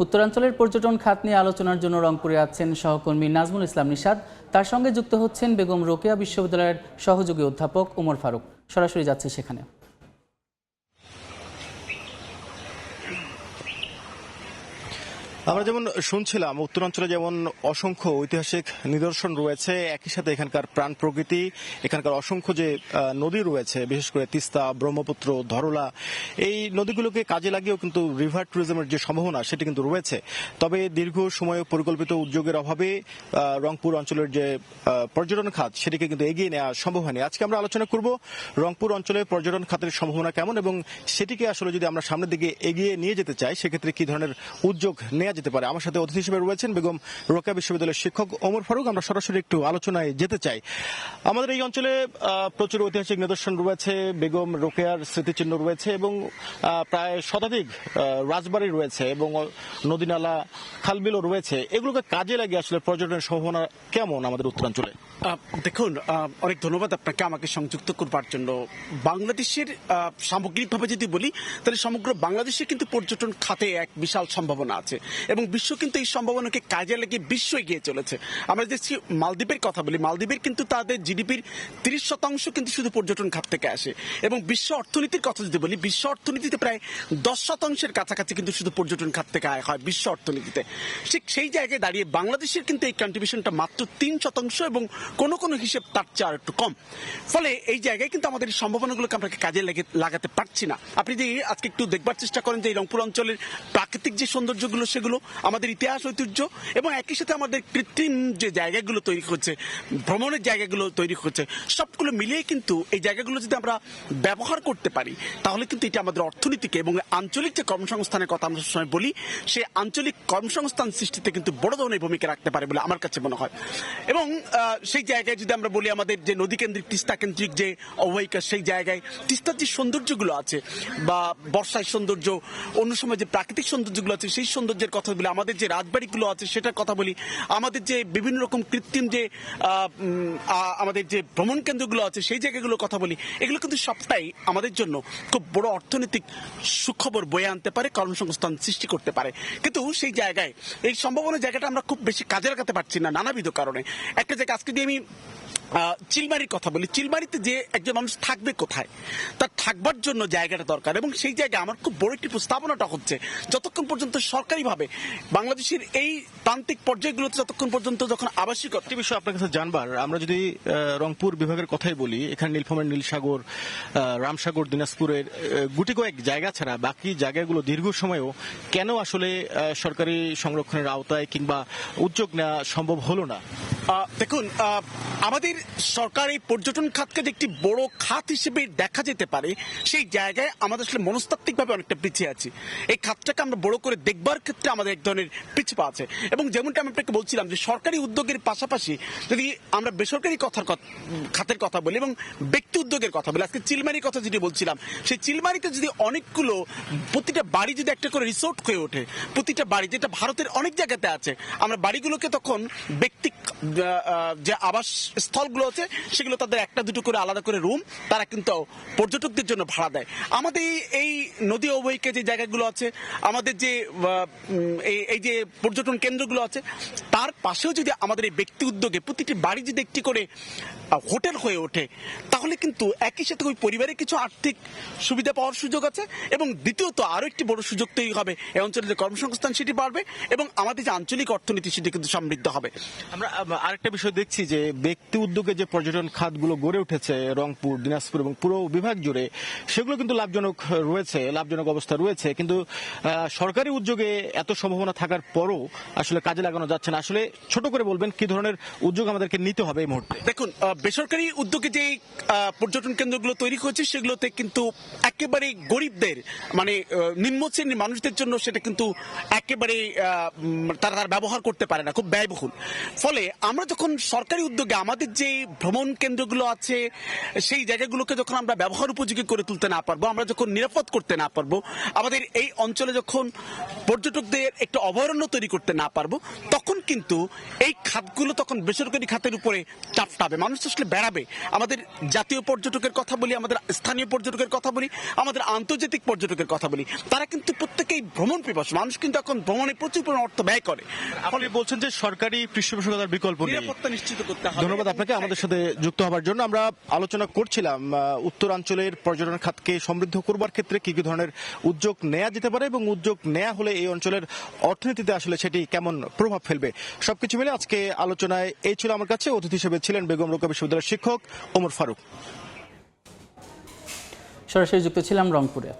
উত্তরাঞ্চলের পর্যটন খাত নিয়ে আলোচনার জন্য রংপুরে আছেন সহকর্মী নাজমুল ইসলাম নিশাদ। তার সঙ্গে যুক্ত হচ্ছেন বেগম রোকেয়া বিশ্ববিদ্যালয়ের সহযোগী অধ্যাপক ওমর ফারুক। সরাসরি যাচ্ছে সেখানে। আমরা যেমন শুনছিলাম, উত্তরাঞ্চলে যেমন অসংখ্য ঐতিহাসিক নিদর্শন রয়েছে, একই সাথে এখানকার প্রাণ প্রকৃতি, এখানকার অসংখ্য যে নদী রয়েছে, বিশেষ করে তিস্তা, ব্রহ্মপুত্র, ধরলা, এই নদীগুলোকে কাজে লাগিয়েও কিন্তু রিভার ট্যুরিজমের যে সম্ভাবনা সেটি কিন্তু রয়েছে। তবে দীর্ঘ সময় পরিকল্পিত উদ্যোগের অভাবে রংপুর অঞ্চলের যে পর্যটন খাত সেটিকে কিন্তু এগিয়ে নেওয়া সম্ভব হয়নি। আজকে আমরা আলোচনা করব রংপুর অঞ্চলে পর্যটন খাতের সম্ভাবনা কেমন এবং সেটিকে আসলে যদি আমরা সামনের দিকে এগিয়ে নিয়ে যেতে চাই সেক্ষেত্রে কি ধরনের উদ্যোগ নেওয়া যেতে পারে। আমার সাথে অতিথি হিসেবে রয়েছেন বেগম রোকেয়া বিশ্ববিদ্যালয়ের শিক্ষক ওমর ফারুক। আমরা সরাসরি একটু আলোচনায় যেতে চাই। আমাদের এই অঞ্চলে প্রচুর ঐতিহাসিক নিদর্শন রয়েছে, বেগম রোকেয়ার স্মৃতিচিহ্ন রয়েছে এবং প্রায় শতাধিক রাজবাড়ি রয়েছে এবং নদীনালা, খালবিলও রয়েছে। এগুলোকে কাজে লাগিয়ে আসলে পর্যটনের সম্ভাবনা কেমন আমাদের উত্তরাঞ্চলে? দেখুন, অনেক ধন্যবাদ আপনাকে আমাকে সংযুক্ত করবার জন্য। বাংলাদেশের সামগ্রিকভাবে যদি বলি তাহলে সমগ্র বাংলাদেশে কিন্তু পর্যটন খাতে এক বিশাল সম্ভাবনা আছে এবং বিশ্ব কিন্তু এই সম্ভাবনাকে কাজে লাগিয়ে বিশ্ব এগিয়ে চলেছে। আমরা দেখছি মালদ্বীপের কথা বলি, মালদ্বীপের কিন্তু তাদের জিডিপির 30% কিন্তু শুধু পর্যটন খাত থেকে আসে এবং বিশ্ব অর্থনীতির কথা যদি বলি, বিশ্ব অর্থনীতিতে প্রায় 10% কাছাকাছি কিন্তু শুধু পর্যটন খাত থেকে আয় হয় বিশ্ব অর্থনীতিতে। ঠিক সেই জায়গায় দাঁড়িয়ে বাংলাদেশের কিন্তু এই কন্ট্রিবিউশনটা মাত্র 3% এবং কোন কোন হিসেব তার চেয়ে আর একটু কম। ফলে এই জায়গায় কিন্তু আমাদের সম্ভাবনাগুলোকে আমরা কাজে লাগাতে পারছি না। আপনি যদি আজকে একটু দেখবার চেষ্টা করেন যে এই রংপুর অঞ্চলের প্রাকৃতিক যে সৌন্দর্যগুলো সেগুলো, আমাদের ইতিহাস ঐতিহ্য এবং একই সাথে আমাদের কৃত্রিম যে জায়গাগুলো তৈরি হচ্ছে, ভ্রমণের জায়গাগুলো তৈরি হচ্ছে, সবগুলো মিলিয়ে কিন্তু এই জায়গাগুলো যদি আমরা ব্যবহার করতে পারি তাহলে কিন্তু এটা আমাদের অর্থনীতিকে এবং আঞ্চলিক যে কর্মসংস্থানের কথা আমরা সবসময় বলি, সেই আঞ্চলিক কর্মসংস্থান সৃষ্টিতে কিন্তু বড় ধরনের ভূমিকা রাখতে পারে বলে আমার কাছে মনে হয়। এবং সেই জায়গায় যদি আমরা বলি আমাদের যে নদী কেন্দ্রিক, তিস্তা কেন্দ্রিক যে অববাহিকা, সেই জায়গায় তিস্তার যে সৌন্দর্যগুলো আছে বা বর্ষার সৌন্দর্য, অন্য সময় যে প্রাকৃতিক সৌন্দর্যগুলো আছে সেই সৌন্দর্যের কথা বলি, আমাদের যে রাজবাড়িগুলো আছে সেটার কথা বলি, আমাদের যে বিভিন্ন রকম কৃত্রিম যে আমাদের যে ভ্রমণ কেন্দ্রগুলো আছে সেই জায়গাগুলোর কথা বলি, এগুলো কিন্তু সবটাই আমাদের জন্য খুব বড় অর্থনৈতিক সুখবর বয়ে আনতে পারে, কর্মসংস্থান সৃষ্টি করতে পারে। কিন্তু সেই জায়গায় এই সম্ভাবনা জায়গাটা আমরা খুব বেশি কাজে লাগাতে পারছি না নানাবিধ কারণে। একটা জায়গা আজকে দিয়ে আমি চিলমারির কথা বলি, চিলমারিতে যে একজন মানুষ থাকবে কোথায়, তার থাকবার জন্য জায়গাটা দরকার এবং সেই জায়গায় আমার খুব বড় একটি প্রস্তাবনাটা হচ্ছে যতক্ষণ পর্যন্ত সরকারিভাবে বাংলাদেশের এই প্রান্তিক পর্যায়গুলোতে যতক্ষণ পর্যন্ত যখন আবাসিক একটি বিষয় আপনার কাছে জানবার, আমরা যদি রংপুর বিভাগের কথাই বলি, এখানে নীলফামারীর নীলসাগর, রামসাগর, দিনাজপুরের গুটি কয়েক জায়গা ছাড়া বাকি জায়গাগুলো দীর্ঘ সময়েও কেন আসলে সরকারি সংরক্ষণের আওতায় কিংবা উদ্যোগ নেওয়া সম্ভব হলো না? দেখুন, আমাদের সরকারি পর্যটন খাতকে যে একটি বড় খাত হিসেবে দেখা যেতে পারে সেই জায়গায় আমাদের আসলে মনস্তাত্ত্বিকভাবে অনেকটা পিছিয়ে আছি। এই খাতটাকে আমরা বড় করে দেখবার ক্ষেত্রে আমাদের এক ধরনের পিছপা আছে এবং যেমনটা আমি আপনাকে বলছিলাম যে সরকারি উদ্যোগের পাশাপাশি যদি আমরা বেসরকারি খাতের কথা বলি এবং ব্যক্তি উদ্যোগের কথা বলি, আজকে চিলমারির কথা যেটি বলছিলাম, সেই চিলমারিতে যদি অনেকগুলো, প্রতিটা বাড়ি যদি একটা করে রিসোর্ট হয়ে ওঠে, প্রতিটা বাড়ি যেটা ভারতের অনেক জায়গাতে আছে, আমরা বাড়িগুলোকে তখন ব্যক্তি যে আবাস স্থলগুলো আছে সেগুলো তাদের একটা দুটো করে আলাদা করে রুম তারা কিন্তু পর্যটকদের জন্য ভাড়া দেয়। আমাদের এই নদী অববাহিকা যে জায়গাগুলো আছে, আমাদের যে এই যে পর্যটন কেন্দ্রগুলো আছে, তার পাশেও যদি আমাদের এই ব্যক্তি উদ্যোগে প্রতিটি বাড়ি যদি একটি করে হোটেল হয়ে ওঠে তাহলে কিন্তু একই সাথে ওই পরিবারের কিছু আর্থিক সুবিধা পাওয়ার সুযোগ আছে এবং দ্বিতীয়ত আরো একটি বড় সুযোগ তৈরি হবে, এই অঞ্চলের যে কর্মসংস্থান সেটি বাড়বে এবং আমাদের যে আঞ্চলিক অর্থনীতি সেটি কিন্তু সমৃদ্ধ হবে। আমরা আরেকটা বিষয় দেখছি যে ব্যক্তি উদ্যোগে যে পর্যটন খাতগুলো গড়ে উঠেছে রংপুর, দিনাজপুর এবং পুরো বিভাগ জুড়ে, সেগুলো কিন্তু লাভজনক রয়েছে, লাভজনক অবস্থা রয়েছে, কিন্তু সরকারি উদ্যোগে এত সম্ভাবনা থাকার পরও আসলে কাজে লাগানো যাচ্ছে না। আসলে ছোট করে বলবেন কি ধরনের উদ্যোগ আমাদেরকে নিতে হবে এই মুহূর্তে? দেখুন, বেসরকারি উদ্যোগে যে পর্যটন কেন্দ্রগুলো তৈরি হয়েছে সেগুলোতে কিন্তু একেবারে গরিবদের, মানে নিম্ন শ্রেণীর মানুষদের জন্য সেটা কিন্তু একেবারে তারা ব্যবহার করতে পারে না, খুব ব্যয়বহুল। ফলে আমরা যখন সরকারি উদ্যোগে আমাদের যে ভ্রমণ কেন্দ্রগুলো আছে সেই জায়গাগুলোকে যখন আমরা ব্যবহার উপযোগী করে তুলতে না পারবো, আমরা যখন নিরাপদ করতে না পারবো, আমাদের এই অঞ্চলে যখন পর্যটকদের একটু অভয়ারণ্য তৈরি করতে না পারবো, তখন কিন্তু এই খাতগুলো তখন বেসরকারি খাতের উপরে চাপ পাবে। মানুষ আসলে বেড়াবে। আমাদের জাতীয় পর্যটকের কথা বলি, আমাদের স্থানীয় পর্যটকের কথা বলি, আমাদের আন্তর্জাতিক পর্যটকের কথা বলি, তারা কিন্তু প্রত্যেকেই ভ্রমণ পিপাসু। মানুষ কিন্তু এখন ভ্রমণে প্রচুর পরিমাণ অর্থ ব্যয় করে। আপনি বলছেন যে সরকারি পৃষ্ঠপোষকতার বিকল্প নেই। নিরাপত্তা নিশ্চিত করতে হবে। ধন্যবাদ আপনাকে আমাদের সাথে যুক্ত হওয়ার জন্য। আমরা আলোচনা করছিলাম উত্তরাঞ্চলের পর্যটন খাতকে সমৃদ্ধ করবার ক্ষেত্রে কি কি ধরনের উদ্যোগ নেওয়া যেতে পারে এবং উদ্যোগ নেওয়া হলে এই অঞ্চলের অর্থনীতিতে আসলে সেটি কেমন প্রভাব ফেলবে। সবকিছু মিলে আজকে আলোচনায় এই ছিল আমার কাছে। অতিথি হিসেবে ছিলেন বেগম রোকেয়া বিশ্ববিদ্যালয়ের শিক্ষক ওমর ফারুক। সরাসরি যুক্ত ছিলাম রংপুরে।